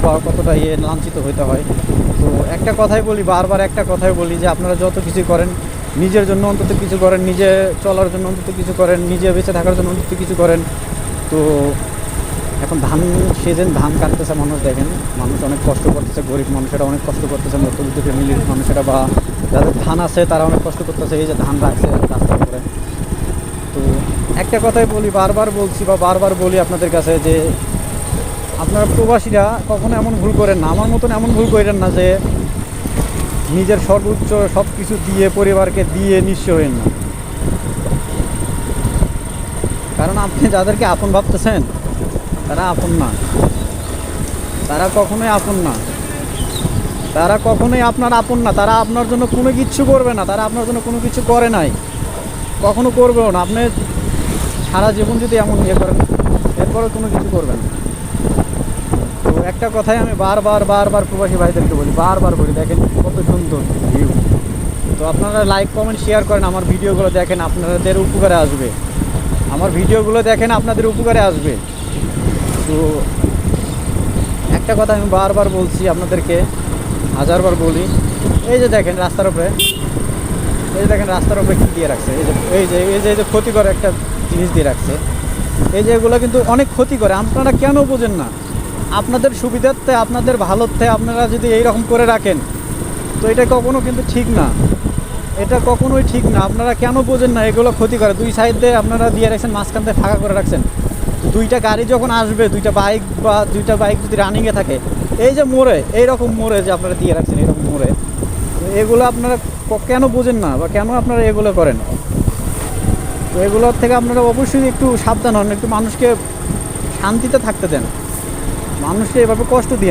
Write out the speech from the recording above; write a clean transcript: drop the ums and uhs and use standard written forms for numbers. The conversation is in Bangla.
বা কতটা লাঞ্ছিত হতে হয়। তো একটা কথাই বলি, বারবার একটা কথাই বলি যে আপনারা যত কিছু করেন নিজের জন্য অন্তত কিছু করেন, নিজে চলার জন্য অন্তত কিছু করেন, নিজে বেঁচে থাকার জন্য অন্তত কিছু করেন। তো এখন ধান সিজন, ধান কাটতেছে মানুষ, দেখেন মানুষ অনেক কষ্ট করতেছে, গরিব মানুষেরা অনেক কষ্ট করতেছে, মধ্যবিত্ত ফ্যামিলির মানুষেরা বা যাদের ধান আছে তারা অনেক কষ্ট করতেছে, এই যে ধান রাখছে রাস্তার উপরে। তো একটা কথাই বলি, বারবার বলছি বা বারবার বলি আপনাদের কাছে যে আপনারা প্রবাসীরা কখনো এমন ভুল করেন না, আমার মতন এমন ভুল করেন না যে নিজের সর্বোচ্চ সব কিছু দিয়ে পরিবারকে দিয়ে নিঃস্ব হবেন না। কারণ আপনি যাদেরকে আপন ভাবতেছেন তারা আপন না, তারা কখনোই আপন না, তারা কখনোই আপনার আপন না। তারা আপনার জন্য কোনো কিচ্ছু করবে না, তারা আপনার জন্য কোনো কিছু করে নাই, কখনো করবেও না। আপনি সারা জীবন যদি এমন করেন এরপরে কোনো কিছু করবেন। তো একটা কথাই আমি বারবার বারবার প্রবাসী ভাইদেরকে বলি, বারবার বলি, দেখেন কত সুন্দর ভিউ। তো আপনারা লাইক কমেন্ট শেয়ার করেন, আমার ভিডিওগুলো দেখেন, আপনাদের উপকারে আসবে। আমার ভিডিওগুলো দেখেন, আপনাদের উপকারে আসবে। তো একটা কথা আমি বারবার বলছি আপনাদেরকে, হাজারবার বলি, এই যে দেখেন রাস্তার উপরে, এই যে দেখেন রাস্তার উপরে কী দিয়ে রাখছে, এই যে ক্ষতিকর একটা জিনিস দিয়ে রাখছে। এই যে এগুলো কিন্তু অনেক ক্ষতি করে, আপনারা কেন বোঝেন না? আপনাদের সুবিধার্থে, আপনাদের ভালোতে আপনারা যদি এইরকম করে রাখেন তো এটা কখনো কিন্তু ঠিক না, এটা কখনোই ঠিক না। আপনারা কেন বোঝেন না? এগুলো ক্ষতি করে। দুই সাইড দিয়ে আপনারা দিয়ে রাখছেন, মাঝখান থেকে ফাঁকা করে রাখছেন। দুইটা গাড়ি যখন আসবে, দুইটা বাইক যদি রানিংয়ে থাকে, এই যে মোড়ে, এইরকম মোড়ে যে আপনারা দিয়ে রাখছেন, এরকম মোড়ে, এগুলো আপনারা কেন বোঝেন না বা কেন আপনারা এগুলো করেন? তো এগুলোর থেকে আপনারা অবশ্যই একটু সাবধান হন, একটু মানুষকে শান্তিতে থাকতে দেন, মানুষকে এভাবে কষ্ট দিয়ে